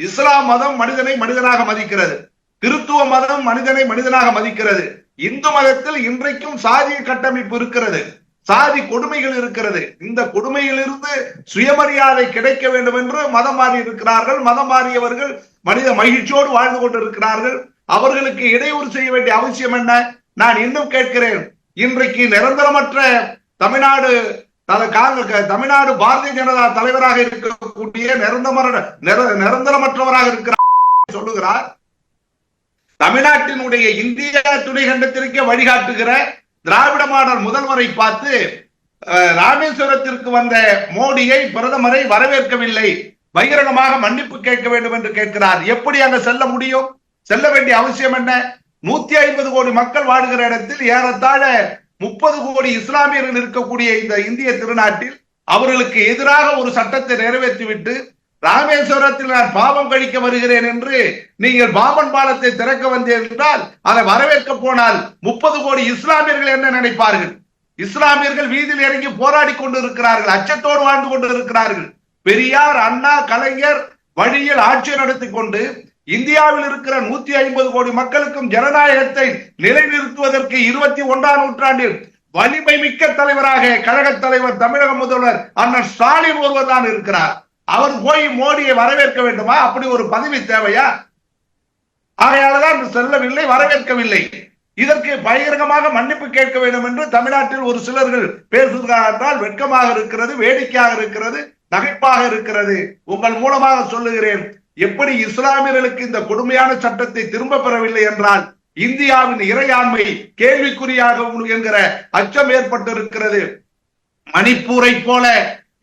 இஸ்லாம் மதம் மனிதனை மனிதனாக மதிக்கிறது, கிறிஸ்துவ மதம் மனிதனை மனிதனாக மதிக்கிறது, இந்து மதத்தில் இன்றைக்கும் சாதிய கட்டமைப்பு இருக்கிறது, சாதி கொடுமைகள் இருக்கிறது. இந்த கொடுமையிலிருந்து சுயமரியாதை கிடைக்க வேண்டும் என்று மதம் மாறி இருக்கிறார்கள். மதம் மாறியவர்கள் மனித மகிழ்ச்சியோடு வாழ்ந்து கொண்டிருக்கிறார்கள். அவர்களுக்கு இடையூறு செய்ய வேண்டிய அவசியம் என்ன? நான் இன்னும் கேட்கிறேன், இன்றைக்கு நிரந்தரமற்ற தமிழ்நாடு பாரதிய ஜனதா தலைவராக இருக்கக்கூடிய நிரந்தரமற்றவராக இருக்கிறார் சொல்லுகிறார். தமிழ்நாட்டினுடைய இந்திய துணைக்கண்டத்திற்கே வழிகாட்டுகிற திராவிட மாடல் முதல்வரை பார்த்து ராமேஸ்வரத்திற்கு வந்த மோடியை பிரதமரை வரவேற்கவில்லை, பகிரங்கமாக மன்னிப்பு கேட்க வேண்டும் என்று கேட்கிறார். எப்படி அங்க செல்ல முடியும்? செல்ல வேண்டிய அவசியம் என்ன? 150 கோடி மக்கள் வாழ்கிற இடத்தில் ஏறத்தாழ 30 கோடி இஸ்லாமியர்கள் இருக்கக்கூடிய இந்த இந்திய திருநாட்டில் அவர்களுக்கு எதிராக ஒரு சட்டத்தை நிறைவேற்றிவிட்டு ராமேஸ்வரத்தில் நான் பாவம் கழிக்க வருகிறேன் என்று நீங்கள் பாமன் பாலத்தை திறக்க வந்தீர்கள் என்றால் அதை வரவேற்க போனால் 30 கோடி இஸ்லாமியர்கள் என்ன நினைப்பார்கள்? இஸ்லாமியர்கள் வீதியில் இறங்கி போராடி கொண்டு இருக்கிறார்கள், அச்சத்தோடு வாழ்ந்து கொண்டு இருக்கிறார்கள். பெரியார், அண்ணா, கலைஞர் வழியில் ஆட்சி நடத்தி கொண்டு இந்தியாவில் இருக்கிற 150 கோடி மக்களுக்கும் ஜனநாயகத்தை நிலைநிறுத்துவதற்கு 21ஆம் நூற்றாண்டில் வலிமை மிக்க தலைவராக கழக தலைவர் தமிழக முதல்வர் அண்ணன் ஸ்டாலின் ஒருவர் தான் இருக்கிறார். அவர் போய் மோடியை வரவேற்க வேண்டுமா? அப்படி ஒரு பதவி தேவையா? ஆகையால்தான் செல்லவில்லை, வரவேற்கவில்லை. இதற்கு பகிரங்கமாக மன்னிப்பு கேட்க வேண்டும் என்று தமிழ்நாட்டில் ஒரு சிலர்கள் பேசுகிறார்கள். வெட்கமாக இருக்கிறது, வேடிக்கையாக இருக்கிறது, நகைப்பாக இருக்கிறது. உங்கள் மூலமாக சொல்லுகிறேன், எப்படி இஸ்லாமியர்களுக்கு இந்த கொடுமையான சட்டத்தை திரும்ப பெறவில்லை என்றால் இந்தியாவின் இறையாண்மை கேள்விக்குறியாக என்கிற அச்சம் ஏற்பட்டிருக்கிறது. மணிப்பூரை போல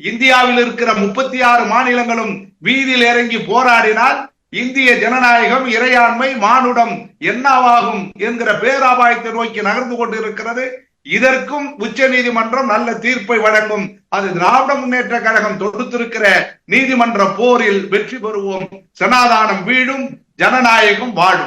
இந்தியாவில் இருக்கிற 36 மாநிலங்களும் வீதியில் இறங்கி போராடினால் இந்திய ஜனநாயகம், இறையாண்மை, மானுடம் என்னவாகும் என்கிற பேராபாயத்தை நோக்கி நகர்ந்து கொண்டிருக்கிறது. இதற்கும் உச்ச நீதிமன்றம் நல்ல தீர்ப்பை வழங்கும். அது திராவிட முன்னேற்ற கழகம் தொடுத்திருக்கிற நீதிமன்ற போரில் வெற்றி பெறுவோம். சனாதானம் வீழும், ஜனநாயகம் வாழும்.